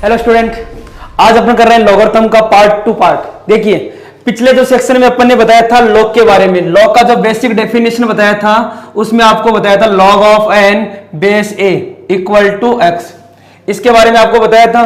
Hello student, आज अपन कर रहे हैं लॉगरिथम का पार्ट टू पार्ट। देखिए, पिछले जो सेक्शन में अपन ने बताया था लॉग के बारे में, लॉग का जो बेसिक डेफिनेशन बताया था उसमें आपको बताया था log of n base a equal to x, इसके बारे में आपको बताया था।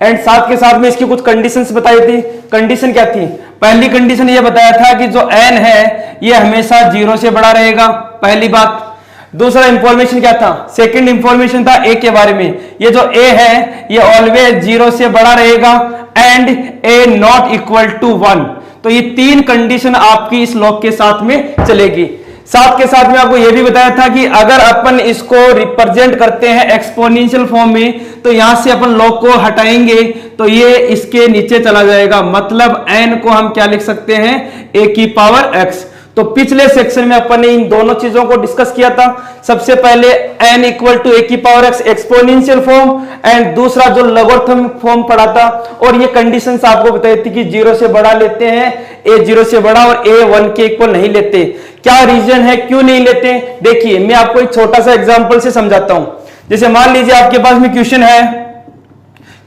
एंड साथ के साथ में इसकी कुछ कंडीशंस बताई थी। कंडीशन क्या थी? पहली कंडीशन ये बताया था कि जो एन है ये हमेशा 0 से बड़ा रहेगा, पहली बात। दूसरा इंफॉर्मेशन क्या था? सेकंड इंफॉर्मेशन था ए के बारे में, ये जो ए है ये ऑलवेज 0 से बड़ा रहेगा and a not equal to 1। तो ये तीन कंडीशन आपकी इस लॉग के साथ में चलेगी। साथ के साथ में आपको यह भी बताया था कि अगर अपन इसको रिप्रेजेंट करते हैं एक्सपोनेंशियल फॉर्म में तो यहां से अपन लॉग को हटाएंगे तो ये इसके नीचे चला जाएगा, मतलब n को हम क्या लिख सकते हैं? a की पावर x। तो पिछले सेक्शन में अपन ने इन दोनों चीजों को डिस्कस किया था। सबसे पहले n इक्वल टू a की power x exponential form and दूसरा जो लॉगरिथम फॉर्म पढ़ा था, और ये कंडीशंस आपको बताई थी कि 0 से बड़ा लेते हैं, a 0 से बड़ा और a 1 के इक्वल नहीं लेते। क्या रीजन है, क्यों नहीं लेते? देखिए, मैं आपको एक छोटा सा एग्जांपल से समझाता हूं। जैसे मान लीजिए आपके पास में क्वेश्चन है,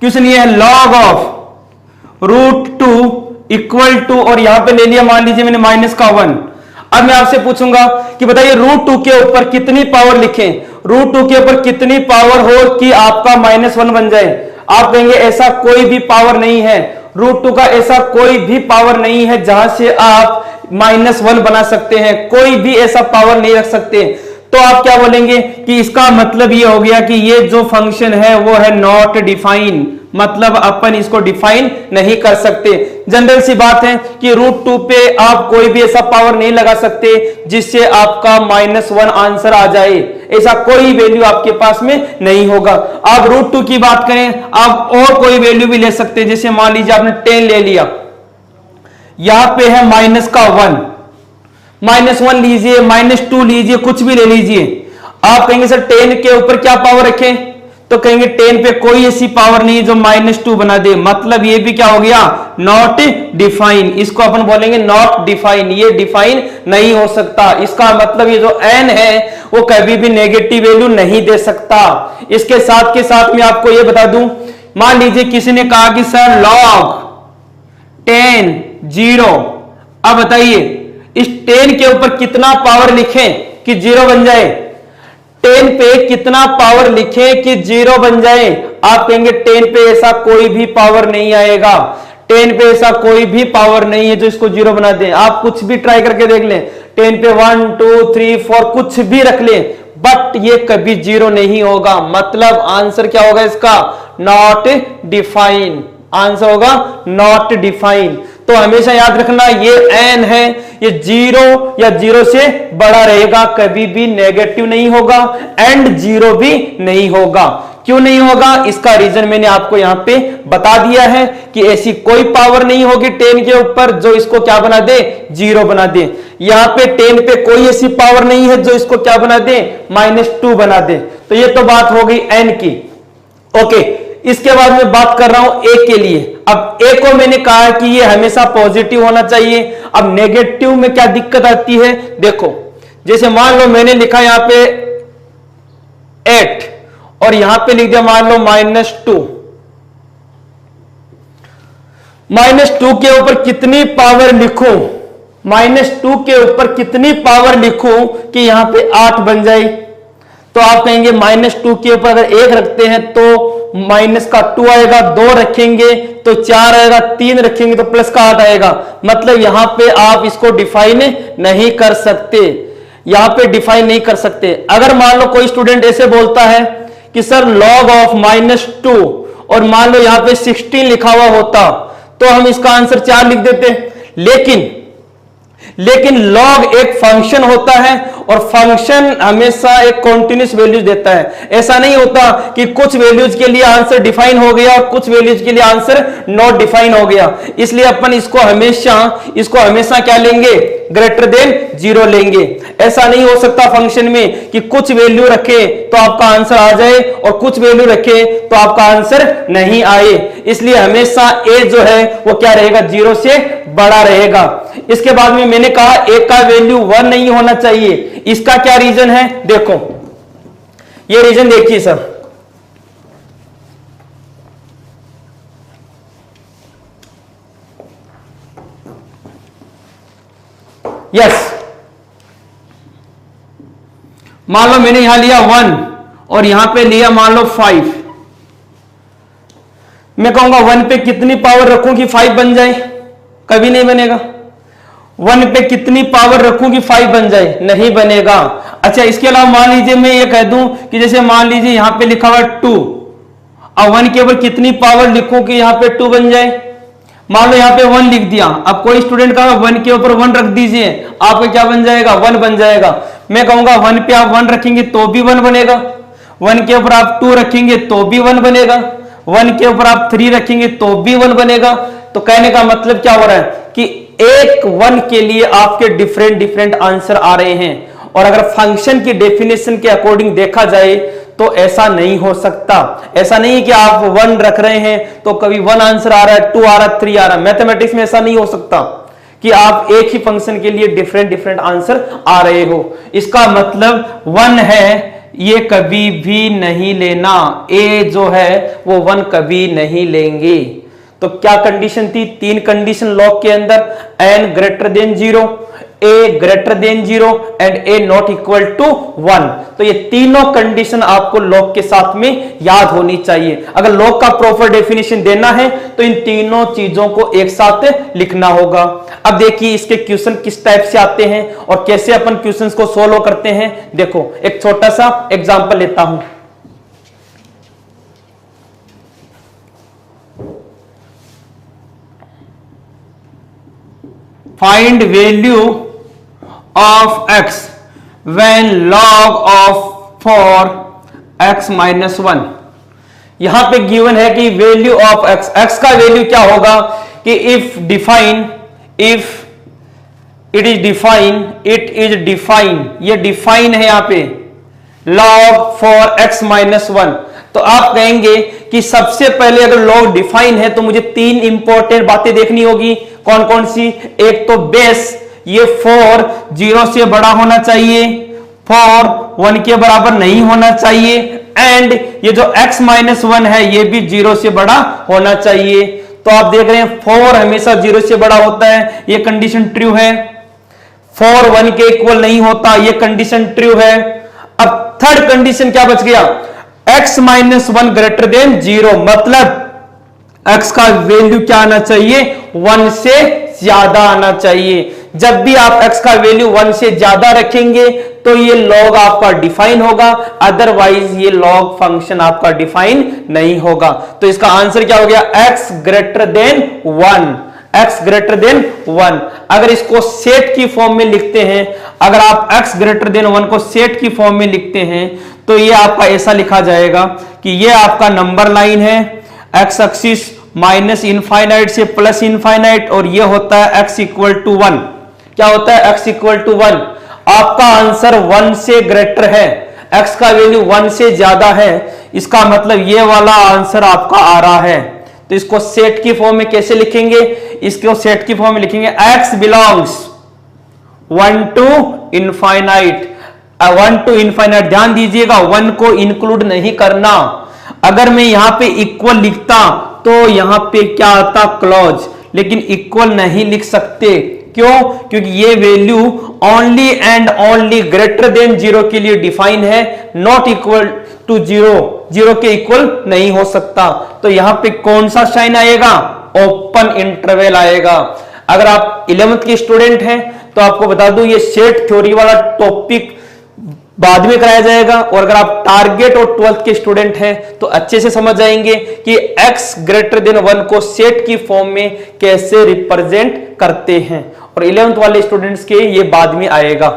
क्वेश्चन ये है लॉग ऑफ √2 इक्वल टू, और यहां पे ले लिया मान लीजिए मैंने माइनस का 1। अब मैं आपसे पूछूंगा कि बताइए √2 के ऊपर कितनी पावर लिखें, √2 के ऊपर कितनी पावर हो कि आपका -1 बन जाए? आप कहेंगे ऐसा कोई भी पावर नहीं है, √2 का ऐसा कोई भी पावर नहीं है जहां से आप -1 बना सकते हैं, कोई भी ऐसा पावर नहीं रख सकते। तो आप क्या बोलेंगे कि इसका मतलब ये हो गया कि ये जो फंक्शन है वो है नॉट डिफाइन, मतलब अपन इसको डिफाइन नहीं कर सकते। जनरल सी बात है कि √2 पे आप कोई भी ऐसा पावर नहीं लगा सकते जिससे आपका -1 आंसर आ जाए, ऐसा कोई वैल्यू आपके पास में नहीं होगा। आप √2 की बात करें, आप और कोई वैल्यू भी ले सकते हैं। जैसे मान लीजिए आपने 10 ले लिया, यहां पे है -1, -1 लीजिए, -2 लीजिए, कुछ भी ले लीजिए। आप कहेंगे सर 10 के ऊपर क्या पावर रखें? तो कहेंगे 10 पे कोई ऐसी पावर नहीं जो -2 बना दे, मतलब ये भी क्या हो गया? Not define. इसको अपन बोलेंगे नॉट डिफाइन, ये डिफाइन नहीं हो सकता। इसका मतलब ये जो n है वो कभी भी नेगेटिव वैल्यू नहीं दे सकता। इसके साथ के साथ में आपको ये बता दूं, मान लीजिए किसी ने कहा कि सर log 10 0, अब बताइए इस 10 के ऊपर कितना पावर लिखें कि 0 बन जाए? 10 पे कितना पावर लिखें कि 0 बन जाए? आप कहेंगे 10 पे ऐसा कोई भी पावर नहीं आएगा, 10 पे ऐसा कोई भी पावर नहीं है जो इसको 0 बना दे। आप कुछ भी ट्राई करके देख लें, 10 पे 1 2 3 4 कुछ भी रख लें, बट ये कभी 0 नहीं होगा। मतलब आंसर क्या होगा इसका? Not define. आंसर होगा नॉट डिफाइन। तो हमेशा याद रखना ये n है, ये 0 या 0 से बड़ा रहेगा, कभी भी नेगेटिव नहीं होगा एंड 0 भी नहीं होगा। क्यों नहीं होगा? इसका रीजन मैंने आपको यहां पे बता दिया है कि ऐसी कोई पावर नहीं होगी 10 के ऊपर जो इसको क्या बना दे? 0 बना दे। यहां पे 10 पे कोई ऐसी पावर नहीं है जो इसको क्या बना दे? -2 बना दे। तो ये तो बात हो गई n की। ओके, इसके बाद मैं बात कर रहा हूं ए के लिए। अब ए को मैंने कहा कि ये हमेशा पॉजिटिव होना चाहिए। अब नेगेटिव में क्या दिक्कत आती है? देखो, जैसे मान लो मैंने लिखा यहां पे 8 और यहां पे लिख दिया मान लो -2। -2 के ऊपर कितनी पावर लिखूं? -2 के ऊपर कितनी पावर लिखूं कि यहां पे 8 बन जाए? तो आप कहेंगे -2 के ऊपर अगर 1 रखते हैं तो -2 आएगा, 2 रखेंगे तो 4 आएगा, 3 रखेंगे तो +8 आएगा। मतलब यहां पे आप इसको डिफाइन नहीं कर सकते, यहां पे डिफाइन नहीं कर सकते। अगर मान लो कोई स्टूडेंट ऐसे बोलता है कि सर log ऑफ -2 और मान लो यहां पे 16 लिखा हुआ होता तो हम इसका आंसर 4 लिख देते। लेकिन log एक फंक्शन होता है और फंक्शन हमेशा एक कॉन्टिन्यूस वैल्यूज देता है। ऐसा नहीं होता कि कुछ वैल्यूज के लिए आंसर डिफाइन हो गया और कुछ वैल्यूज के लिए आंसर नॉट डिफाइन हो गया। इसलिए अपन इसको हमेशा क्या लेंगे? ग्रेटर देन 0 लेंगे। ऐसा नहीं हो सकता फंक्शन में कि कुछ वैल्यू रखे तो आपका आंसर आ जाए और कुछ वैल्यू रखे तो आपका आंसर नहीं आए। इसलिए हमेशा ए जो है वो क्या रहेगा? 0 से बड़ा रहेगा। इसके बाद में मैंने कहा ए का वैल्यू 1 नहीं होना चाहिए। इसका क्या रीजन है? देखो, ये रीजन देखिए सर, यस, मान लो मैंने यहां लिया 1 और यहां पे लिया मान लो 5। मैं कहूंगा 1 पे कितनी पावर रखूं कि 5 बन जाए? कभी नहीं बनेगा। 1 पे कितनी पावर रखूं कि 5 बन जाए? नहीं बनेगा। अच्छा, इसके अलावा मान लीजिए मैं ये कह दूं कि जैसे मान लीजिए यहां पे लिखा हुआ 2, अब 1 के ऊपर कितनी पावर लिखूं कि यहां पे 2 बन जाए? मान लो यहां पे 1 लिख दिया, अब कोई स्टूडेंट कहा 1 के ऊपर 1 रख दीजिए, आपका क्या बन जाएगा? 1 बन जाएगा। मैं कहूंगा 1 पे आप 1 रखेंगे तो भी 1 बनेगा, 1 के ऊपर आप 2 रखेंगे तो भी 1 बनेगा, 1 के ऊपर आप 3 रखेंगे तो भी 1 बनेगा। तो कहने का मतलब क्या हो रहा है कि एक 1 के लिए आपके डिफरेंट डिफरेंट आंसर आ रहे हैं। और अगर फंक्शन की डेफिनेशन के अकॉर्डिंग देखा जाए तो ऐसा नहीं हो सकता। ऐसा नहीं कि आप 1 रख रहे हैं तो कभी 1 आंसर आ रहा है, 2 आ रहा है, 3 आ रहा है। मैथमेटिक्स में ऐसा नहीं हो सकता कि आप एक ही फंक्शन के लिए डिफरेंट डिफरेंट आंसर आ रहे हो। इसका मतलब 1 है, ये कभी भी नहीं लेना। ए जो है वो 1 कभी नहीं लेंगे। तो क्या कंडीशन थी? 3 कंडीशन लॉग के अंदर, n greater than 0, a greater than 0 and a not equal to 1। तो ये तीनों कंडीशन आपको लॉग के साथ में याद होनी चाहिए। अगर लॉग का प्रॉपर डेफिनेशन देना है तो इन तीनों चीजों को एक साथ लिखना होगा। अब देखिए इसके क्वेश्चन किस टाइप से आते हैं और कैसे अपन क्वेश्चंस को सोल्व करते हैं। देखो एक छोटा सा एग्जांपल लेता हूं। Find value of x when log of for x minus 1। यहां पे गिवन है कि वैल्यू ऑफ x, x का वैल्यू क्या होगा कि इफ इट इज डिफाइन, ये डिफाइन है यहां पे log for x minus 1। तो आप कहेंगे कि सबसे पहले अगर लॉग डिफाइन है तो मुझे 3 इंपॉर्टेंट बातें देखनी होगी। कौन कौन सी? एक तो बेस, ये 4 0 से बड़ा होना चाहिए, 4 1 के बराबर नहीं होना चाहिए, एंड ये जो x माइनस 1 है ये भी 0 से बड़ा होना चाहिए। तो आप देख रहे हैं 4 हमेशा 0 से बड़ा होता है, ये कंडीशन ट्रू है। 4 1 के इक्वल नहीं होता, ये कंडीशन ट्रू है। अब थर्ड कंडीशन क्या बच गया? x माइनस 1 ग्रेटर देन 0, मतलब x का वैल्यू क्या आना चाहिए? 1 से ज्यादा आना चाहिए। जब भी आप x का वैल्यू 1 से ज्यादा रखेंगे तो ये लॉग आपका डिफाइन होगा, अदरवाइज ये लॉग फंक्शन आपका डिफाइन नहीं होगा। तो इसका आंसर क्या हो गया? x greater than 1, x greater than 1। अगर इसको सेट की फॉर्म में लिखते हैं, अगर आप x ग्रेटर देन 1 को सेट की फॉर्म में लिखते हैं तो ये आपका ऐसा लिखा जाएगा कि ये आपका नंबर लाइन है, x एक्सिस माइनस इनफाइनाइट से प्लस इनफाइनाइट, और ये होता है x इक्वल टू 1। क्या होता है? x equal to 1। आपका आंसर 1 से ग्रेटर है, x का वैल्यू 1 से ज्यादा है, इसका मतलब ये वाला आंसर आपका आ रहा है। तो इसको सेट की फॉर्म में कैसे लिखेंगे? इसको सेट की फॉर्म में लिखेंगे x belongs 1 to infinite, 1 to infinite. ध्यान दीजिएगा 1 को इंक्लूड नहीं करना। अगर मैं यहां पे इक्वल लिखता तो यहां पे क्या आता? क्लोज, लेकिन इक्वल नहीं लिख सकते। क्यों? क्योंकि ये value only and only greater than 0 के लिए डिफाइन है, नॉट इक्वल टू 0, 0 के इक्वल नहीं हो सकता। तो यहां पे कौन सा साइन आएगा? ओपन इंटरवल आएगा। अगर आप 11th के स्टूडेंट हैं तो आपको बता दूं ये सेट थ्योरी वाला टॉपिक बाद में कराया जाएगा, और अगर आप टारगेट और 12th के स्टूडेंट हैं तो अच्छे से समझ जाएंगे कि x ग्रेटर देन 1 को सेट की फॉर्म में कैसे रिप्रेजेंट करते हैं, और 11th वाले स्टूडेंट्स के ये बाद में आएगा।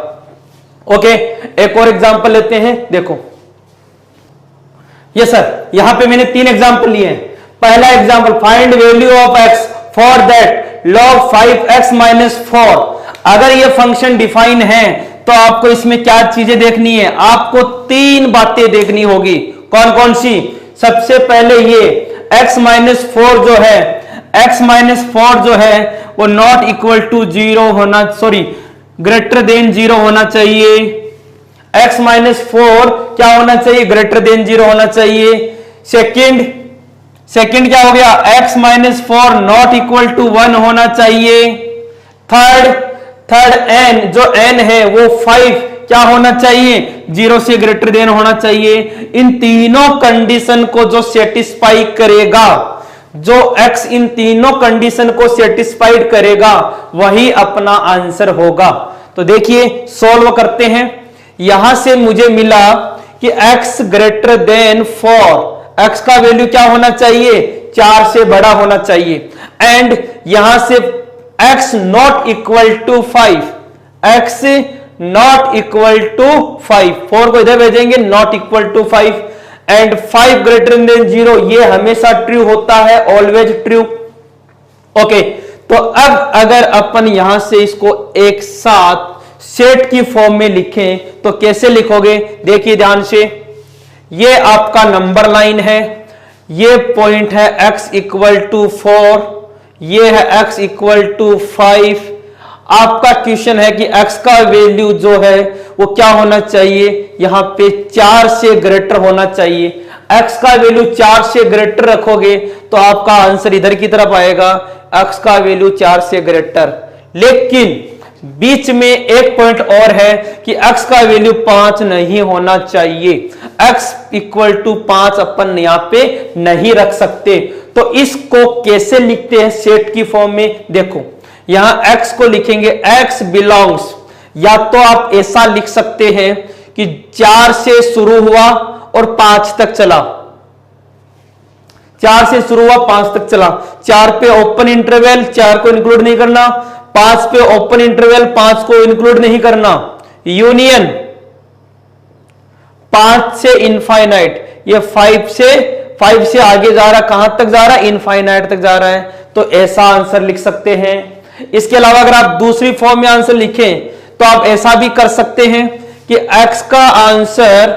ओके, एक और एग्जांपल लेते हैं। देखो ये सर यहां पे मैंने 3 एग्जांपल लिए हैं। पहला example, find value of x for that log 5x minus 4। अगर ये फंक्शन डिफाइन है तो आपको इसमें क्या चीजें देखनी है? आपको 3 बातें देखनी होगी। कौन कौन सी? सबसे पहले ये x माइनस 4 जो है, x माइनस 4 जो है वो नॉट इक्वल टू 0 होना, सॉरी ग्रेटर देन 0 होना चाहिए। x माइनस 4 क्या होना चाहिए? ग्रेटर देन 0 होना चाहिए। सेकंड क्या हो गया? x minus 4 not equal to 1 होना चाहिए। थर्ड थर्ड n, जो n है वो 5 क्या होना चाहिए, 0 से ग्रेटर देन होना चाहिए। इन तीनों कंडीशन को जो सेटिस्फाई करेगा, जो x इन तीनों कंडीशन को सेटिस्फाइड करेगा वही अपना आंसर होगा। तो देखिए सॉल्व करते हैं। यहां से मुझे मिला कि x ग्रेटर देन 4, x का वैल्यू क्या होना चाहिए, 4 से बड़ा होना चाहिए। एंड यहां से x not equal to 5, x not equal to 5, 4 को इधर भेजेंगे, not equal to 5 and 5 greater than 0, ये हमेशा ट्रू होता है, ऑलवेज ट्रू। ओके, तो अब अगर अपन यहां से इसको एक साथ सेट की फॉर्म में लिखें तो कैसे लिखोगे, देखिए ध्यान से। ये आपका नंबर लाइन है, ये पॉइंट है x इक्वल टू 4, ये है x इक्वल टू 5। आपका क्वेश्चन है कि x का वैल्यू जो है वो क्या होना चाहिए, यहां पे 4 से ग्रेटर होना चाहिए। x का वैल्यू 4 से ग्रेटर रखोगे तो आपका आंसर इधर की तरफ आएगा, x का वैल्यू 4 से ग्रेटर। लेकिन बीच में एक पॉइंट और है कि x का वैल्यू 5 नहीं होना चाहिए, x इक्वल टू 5 अपन यहां पे नहीं रख सकते। तो इसको कैसे लिखते हैं सेट की फॉर्म में, देखो यहां x को लिखेंगे x बिलोंग्स, या तो आप ऐसा लिख सकते हैं कि 4 से शुरू हुआ और 5 तक चला, 4 से शुरू हुआ 5 तक चला, 4 पे ओपन इंटरवल, 4 को इंक्लूड नहीं करना, 5 पे ओपन इंटरवल, 5 को इंक्लूड नहीं करना, यूनियन 5 से इनफाइनाइट, ये 5 से आगे जा रहा, कहां तक जा रहा है, इनफाइनाइट तक जा रहा है। तो ऐसा आंसर लिख सकते हैं। इसके अलावा अगर आप दूसरी फॉर्म में आंसर लिखें तो आप ऐसा भी कर सकते हैं कि x का आंसर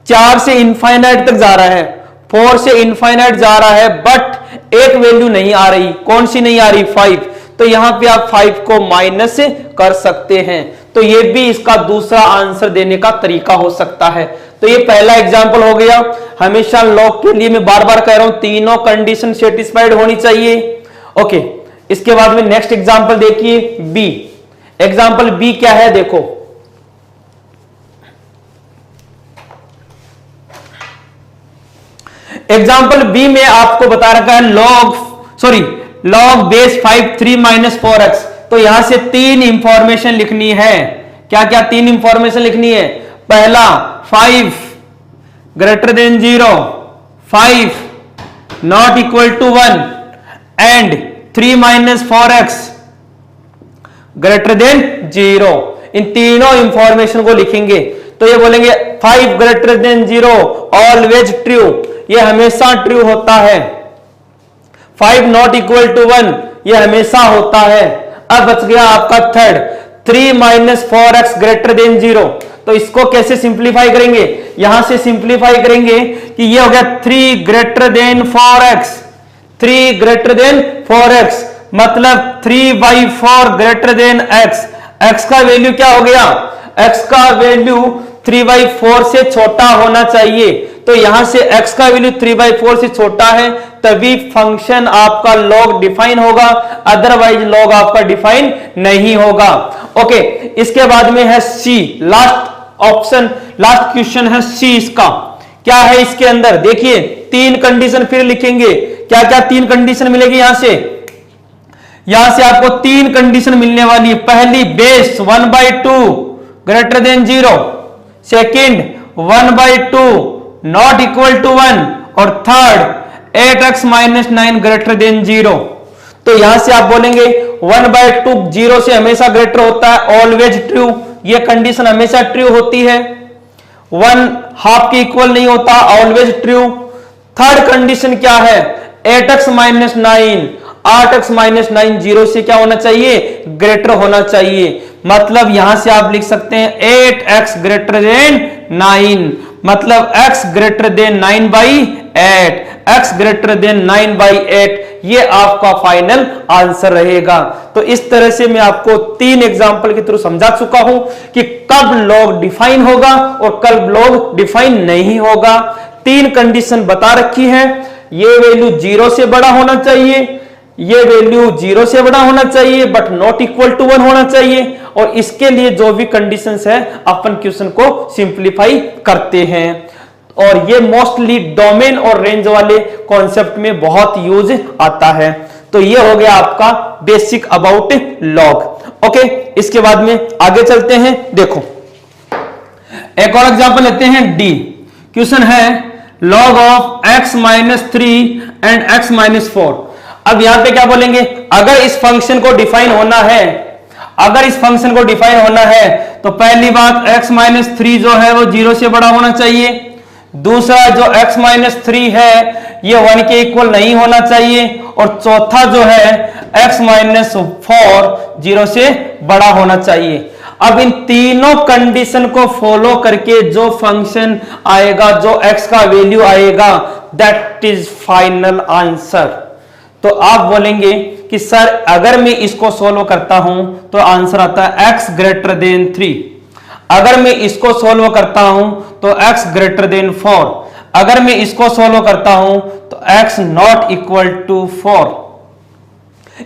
4 से इनफाइनाइट तक जा रहा है, 4 से इनफाइनाइट जा रहा है, बट एक वैल्यू नहीं आ रही, कौन सी नहीं आ रही, 5। तो यहां पे आप 5 को माइनस कर सकते हैं। तो ये भी इसका दूसरा आंसर देने का तरीका हो सकता है। तो ये पहला एग्जांपल हो गया। हमेशा लॉग के लिए मैं बार बार कह रहा हूं तीनों कंडीशन सेटिस्फाइड होनी चाहिए। ओके, इसके बाद में नेक्स्ट एग्जांपल देखिए बी। एग्जांपल बी क्या है, देखो एग्जांपल बी में आपको बता रखा है लॉग बेस 5 3 माइनस 4x। तो यहां से 3 इंफॉर्मेशन लिखनी है। क्या क्या 3 इंफॉर्मेशन लिखनी है, पहला 5 greater than 0, 5 not equal to 1 and 3 minus 4x greater than 0। इन तीनों इंफॉर्मेशन को लिखेंगे तो ये बोलेंगे 5 ग्रेटर देन 0 ऑलवेज ट्रू, ये हमेशा ट्रू होता है। 5 नॉट इक्वल टू 1 ये हमेशा होता है। अब बच गया आपका third 3 minus 4x greater than 0। तो इसको कैसे सिंप्लीफाई करेंगे, यहां से सिंप्लीफाई करेंगे कि ये हो गया 3 greater than 4x, 3 greater than 4x मतलब 3/4 ग्रेटर देन x। x का वैल्यू क्या हो गया, x का वैल्यू 3/4 से छोटा होना चाहिए। तो यहां से x का वैल्यू 3/4 से छोटा है तभी फंक्शन आपका लॉग डिफाइन होगा, अदरवाइज लॉग आपका डिफाइन नहीं होगा। ओके, इसके बाद में है सी, लास्ट ऑप्शन, लास्ट क्वेश्चन है सी। इसका क्या है, इसके अंदर देखिए 3 कंडीशन फिर लिखेंगे। क्या क्या 3 कंडीशन मिलेगी यहां से आपको 3 कंडीशन मिलने वाली है। पहली base 1/2 greater than 0, second 1/2 not equal to 1 और third 8x minus 9 greater than 0। तो यहां से आप बोलेंगे 1/2 0 से हमेशा ग्रेटर होता है, ऑलवेज ट्रू, ये कंडीशन हमेशा ट्रू होती है। 1 हाफ के इक्वल नहीं होता, ऑलवेज ट्रू। थर्ड कंडीशन क्या है, 8x माइनस 9, 8x माइनस 9 0 से क्या होना चाहिए, ग्रेटर होना चाहिए। मतलब यहां से आप लिख सकते हैं 8x ग्रेटर देन 9 मतलब x greater than 9/8, x greater than 9/8, ये आपका फाइनल आंसर रहेगा। तो इस तरह से मैं आपको 3 एग्जांपल के थ्रू समझा चुका हूं कि कब लॉग डिफाइन होगा और कब लॉग डिफाइन नहीं होगा। 3 कंडीशन बता रखी है, ये वैल्यू 0 से बड़ा होना चाहिए, ये वैल्यू 0 से बड़ा होना चाहिए बट नॉट इक्वल टू 1 होना चाहिए। और इसके लिए जो भी कंडीशंस है अपन क्वेश्चन को सिंप्लीफाई करते हैं। और ये मोस्टली डोमेन और रेंज वाले कॉन्सेप्ट में बहुत यूज आता है। तो ये हो गया आपका बेसिक अबाउट लॉग। ओके, इसके बाद में आगे चलते हैं। देखो एक और एग्जांपल लेते हैं। डी क्वेश्चन है log of x minus 3 and x minus 4। अब यहां पे क्या बोलेंगे, अगर इस फंक्शन को डिफाइन होना है, अगर इस फंक्शन को डिफाइन होना है तो पहली बात x माइनस 3 जो है वो 0 से बड़ा होना चाहिए। दूसरा जो x माइनस 3 है ये 1 के इक्वल नहीं होना चाहिए। और चौथा जो है x माइनस 4 0 से बड़ा होना चाहिए। अब इन तीनों कंडीशन को फॉलो करके जो फंक्शन आएगा, जो x का वैल्यू आएगा, दैट इज फाइनल आंसर। तो आप बोलेंगे कि सर अगर मैं इसको सोल्व करता हूं तो आंसर आता है x ग्रेटर देन 3। अगर मैं इसको सोल्व करता हूं तो x ग्रेटर देन 4। अगर मैं इसको सोल्व करता हूं तो x नॉट इक्वल टू 4।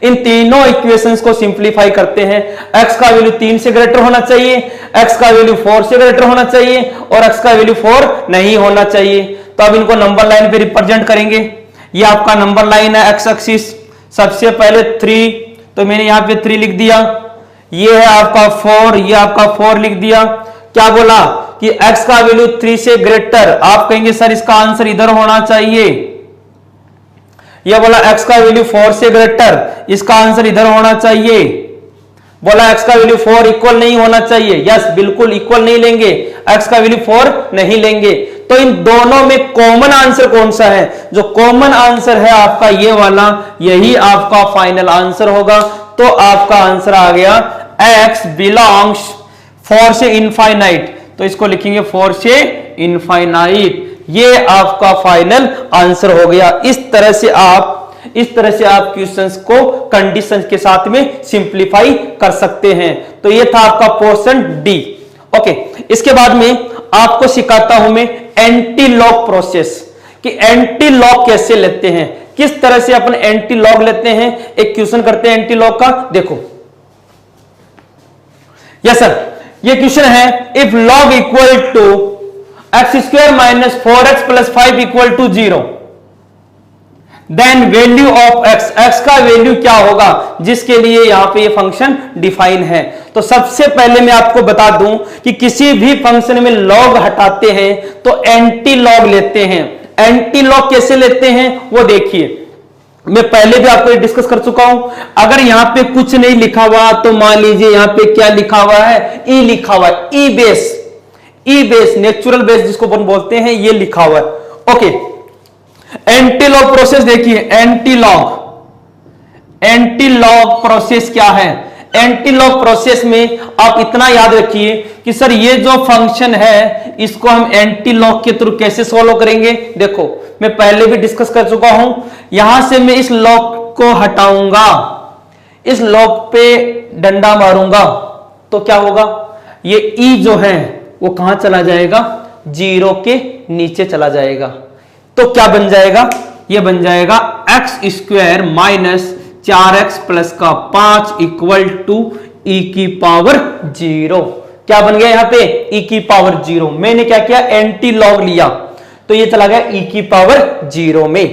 इन तीनों इक्वेशंस को सिंप्लीफाई करते हैं। x का वैल्यू 3 से ग्रेटर होना चाहिए, x का वैल्यू 4 से ग्रेटर होना चाहिए और x का वैल्यू 4 नहीं होना चाहिए। तो अब इनको नंबर लाइन पे रिप्रेजेंट करेंगे। ये आपका नंबर लाइन है x एक्सिस। सबसे पहले 3, तो मैंने यहां पे 3 लिख दिया। ये है आपका 4, ये आपका 4 लिख दिया। क्या बोला कि x का वैल्यू 3 से ग्रेटर, आप कहेंगे सर इसका आंसर इधर होना चाहिए। यह बोला x का वैल्यू 4 से ग्रेटर, इसका आंसर इधर होना चाहिए। बोला x का वैल्यू 4 इक्वल नहीं होना चाहिए। यस, बिल्कुल इक्वल नहीं लेंगे, x का वैल्यू 4 नहीं लेंगे। तो इन दोनों में कॉमन आंसर कौन सा है? जो कॉमन आंसर है आपका ये वाला, यही आपका फाइनल आंसर होगा। तो आपका आंसर आ गया x बिलोंग्स 4 से इनफाइनाइट। तो इसको लिखेंगे 4 से इनफाइनाइट। ये आपका फाइनल आंसर हो गया। इस तरह से आप क्वेश्चंस को कंडीशंस के साथ में सिंप्लीफाई कर सकते हैं। तो ये था आपका पोर्शन डी। ओके, इसके बाद में आपको सिखाता हूं मैं एंटी लॉग प्रोसेस, कि एंटी लॉग कैसे लेते हैं, किस तरह से अपन एंटी लॉग लेते हैं। एक क्वेश्चन करते हैं एंटी लॉग का। देखो यस सर, ये क्वेश्चन है if log equal to x square minus 4x plus 5 equal to 0, then value of x, x का वैल्यू क्या होगा जिसके लिए यहां पे ये फंक्शन डिफाइन है। तो सबसे पहले मैं आपको बता दूं कि किसी भी फंक्शन में लॉग हटाते हैं तो एंटी लॉग लेते हैं। एंटी लॉग कैसे लेते हैं वो देखिए, मैं पहले भी आपको डिस्कस कर चुका हूं। अगर यहां पे कुछ नहीं लिखा हुआ तो मान लीजिए यहां पे क्या लिखा हुआ है, ई लिखा हुआ है, ई बेस नेचुरल बेस जिसको अपन बोलते हैं, ये लिखा हुआ है। ओके, एंटी लॉग प्रोसेस देखिए। एंटी लॉग प्रोसेस क्या है? एंटी लॉग प्रोसेस में आप इतना याद रखिए कि सर ये जो फंक्शन है इसको हम एंटी लॉग के थ्रू कैसे सॉल्व करेंगे। देखो मैं पहले भी डिस्कस कर चुका हूं। यहां से मैं इस लॉग को हटाऊंगा, इस लॉग पे डंडा मारूंगा तो क्या होगा, ये ई जो है वो कहां चला जाएगा, 0 के नीचे चला जाएगा। तो क्या बन जाएगा, ये बन जाएगा x square minus 4x plus का 5 इक्वल टू ई की पावर 0। क्या बन गया यहां पे, ई की पावर 0। मैंने क्या किया, एंटी लॉग लिया तो ये चला गया ई की पावर 0 में।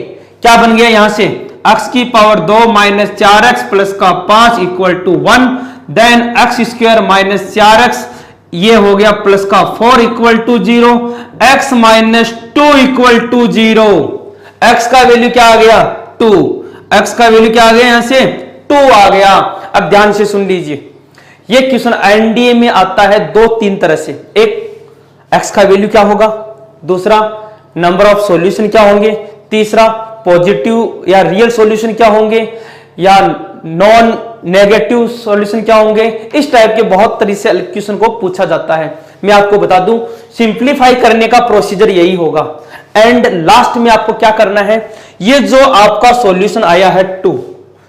क्या बन गया यहां से, x की पावर 2 माइनस 4x प्लस का 5 equal to 1, then x square minus 4x, ये हो गया प्लस का 4 equal to 0, x minus 2 equal to 0। x का वैल्यू क्या आ गया, 2। x का वैल्यू क्या आ गया, यहां से 2 आ गया। अब ध्यान से सुन लीजिए, ये क्वेश्चन एनडीए में आता है 2-3 तरह से। एक, x का वैल्यू क्या होगा, दूसरा नंबर ऑफ सॉल्यूशन क्या होंगे, तीसरा पॉजिटिव या रियल सॉल्यूशन क्या होंगे, या नॉन नेगेटिव सॉल्यूशन क्या होंगे। इस टाइप के बहुत तरह से क्वेश्चन को पूछा जाता है। मैं आपको बता दूं, सिंप्लीफाई करने का प्रोसीजर यही होगा। एंड लास्ट में आपको क्या करना है, ये जो आपका सॉल्यूशन आया है 2,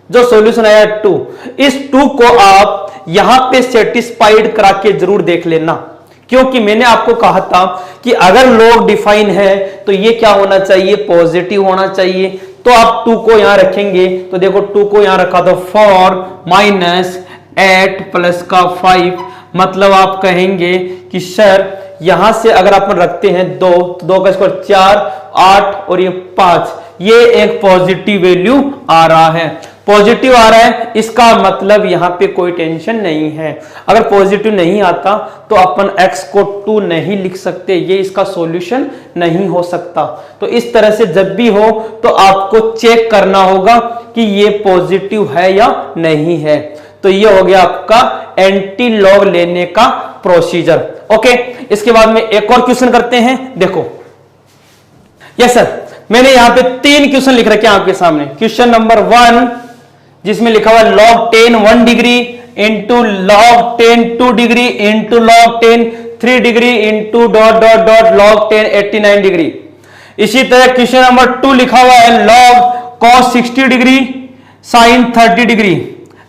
जो सॉल्यूशन आया है 2, इस 2 को आप यहां पे सेटिस्फाइड करा के जरूर देख लेना। क्योंकि मैंने आपको कहा था कि अगर लॉग डिफाइन है तो ये क्या होना चाहिए, पॉजिटिव होना चाहिए। तो आप 2 को यहां रखेंगे तो देखो 2 को यहां रखा तो 4 माइनस 8 प्लस का 5, मतलब आप कहेंगे कि सर यहां से अगर आप रखते हैं 2 तो 2 का स्क्वायर 4, 8 और ये 5, ये एक पॉजिटिव वैल्यू आ रहा है, पॉजिटिव आ रहा है, इसका मतलब यहां पे कोई टेंशन नहीं है। अगर पॉजिटिव नहीं आता तो अपन x को 2 नहीं लिख सकते, ये इसका सॉल्यूशन नहीं हो सकता। तो इस तरह से जब भी हो तो आपको चेक करना होगा कि ये पॉजिटिव है या नहीं है। तो ये हो गया आपका एंटी लॉग लेने का प्रोसीजर। ओके, इसके बाद में एक और क्वेश्चन करते हैं। देखो यस सर, मैंने यहां पे 3 क्वेश्चन लिख रखे हैं आपके सामने। क्वेश्चन नंबर 1 जिसमें लिखा हुआ log 10 1 degree into log 10 2 degree into log 10 3 degree into dot dot dot log 10 89 degree. इसी तरह क्वेश्चन नंबर 2 लिखा हुआ है log cos 60 degree sin 30 degree.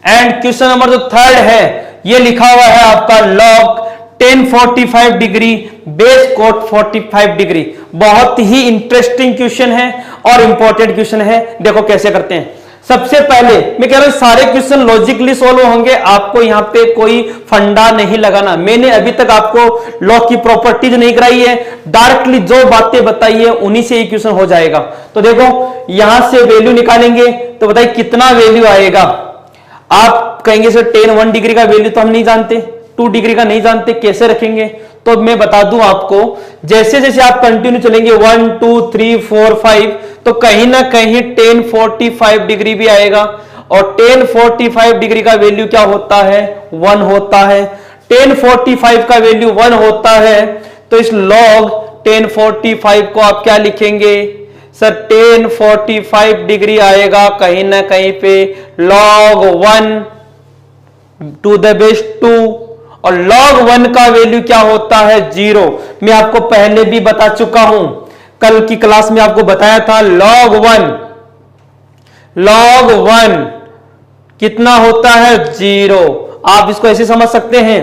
And question number जो 3 है ये लिखा हुआ है आपका log 10 45 degree base cot 45 degree. बहुत ही इंटरेस्टिंग क्वेश्चन है और इंपॉर्टेंट क्वेश्चन है। देखो कैसे करते हैं। सबसे पहले मैं कह रहा हूं सारे क्वेश्चन लॉजिकली सॉल्व होंगे, आपको यहां पे कोई फंडा नहीं लगाना। मैंने अभी तक आपको लॉ की प्रॉपर्टीज नहीं कराई है, डायरेक्टली जो बातें बताई है उन्हीं से ये क्वेश्चन हो जाएगा। तो देखो यहां से वैल्यू निकालेंगे तो बताइए कितना वैल्यू आएगा। आप कहेंगे सर 10 1 डिग्री का वैल्यू तो हम नहीं जानते, 2 डिग्री का नहीं जानते, कैसे रखेंगे? तो मैं बता दूं आपको, जैसे जैसे आप कंटिन्यू चलेंगे 1 2 3 4 5 तो कहीं ना कहीं 10 45 डिग्री भी आएगा। और 10 45 डिग्री का वैल्यू क्या होता है? 1 होता है। 10 45 का वैल्यू 1 होता है तो इस log 10 45 को आप क्या लिखेंगे सर? 10 45 डिग्री आएगा कहीं ना कहीं पे log 1 टू द बेस 2 और log 1 का वैल्यू क्या होता है? 0। मैं आपको पहले भी बता चुका हूं, कल की क्लास में आपको बताया था log 1 कितना होता है? 0। आप इसको ऐसे समझ सकते हैं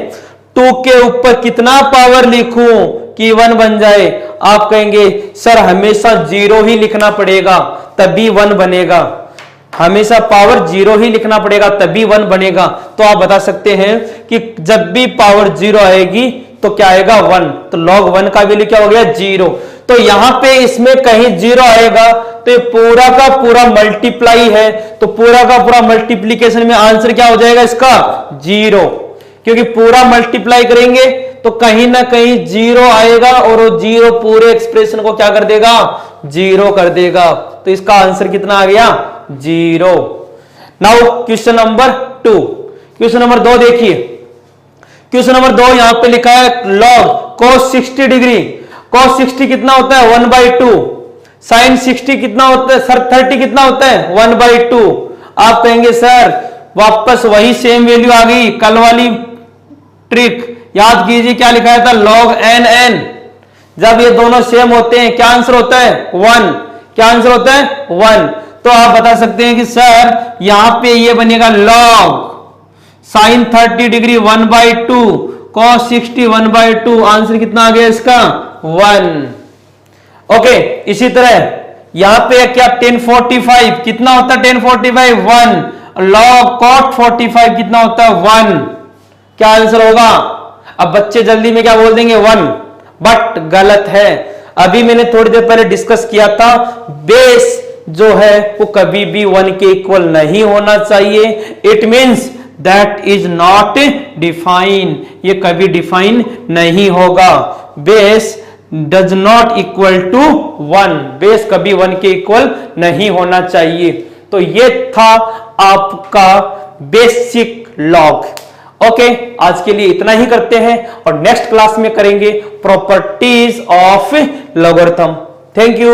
2 के ऊपर कितना पावर लिखूं कि 1 बन जाए? आप कहेंगे सर हमेशा 0 ही लिखना पड़ेगा तभी 1 बनेगा, हमेशा पावर 0 ही लिखना पड़ेगा तभी 1 बनेगा। तो आप बता सकते हैं कि जब भी पावर 0 आएगी तो क्या आएगा? 1। तो log 1 का वैल्यू क्या हो गया? 0। तो यहां पे इसमें कहीं 0 आएगा तो ये पूरा का पूरा मल्टीप्लाई है, तो पूरा का पूरा मल्टीप्लीकेशन में आंसर क्या हो जाएगा इसका? 0। क्योंकि पूरा मल्टीप्लाई करेंगे तो कहीं ना कहीं 0 आएगा और वो 0 पूरे एक्सप्रेशन को क्या कर देगा? 0 कर देगा। तो इसका आंसर कितना आ गया? 0। Now question number 2। Question number 2 देखिए। क्वेश्चन नंबर 2 यहां पे लिखा है log cos 60 डिग्री। cos 60 कितना होता है? 1/2। sin 60 कितना होता है सर? 30 कितना होता है? 1/2। आप कहेंगे सर वापस वही सेम वैल्यू आ गई, कल वाली ट्रिक याद कीजिए। क्या लिखा था? log n। जब ये दोनों सेम होते हैं क्या आंसर होता है? 1। क्या आंसर होता है? 1। तो आप बता सकते हैं कि सर यहां पे ये बनेगा log sin 30 degree 1/2 cos 60 1/2। Answer कितना आ गया इसका? 1। ओके, इसी तरह यहां पे क्या 10 45 कितना होता है? 10 45 1। log cot 45 कितना होता है? 1। क्या आंसर होगा? अब बच्चे जल्दी में क्या बोल देंगे? 1, बट गलत है। अभी मैंने थोड़ी देर पहले डिस्कस किया था बेस जो है वो कभी भी 1 के इक्वल नहीं होना चाहिए। It means that is not define, ये कभी डिफाइन नहीं होगा। Base does not equal to 1, base कभी 1 के इक्वल नहीं होना चाहिए। तो ये था आपका बेसिक लॉग। ओके, आज के लिए इतना ही करते हैं और नेक्स्ट क्लास में करेंगे properties of logarithm. Thank you.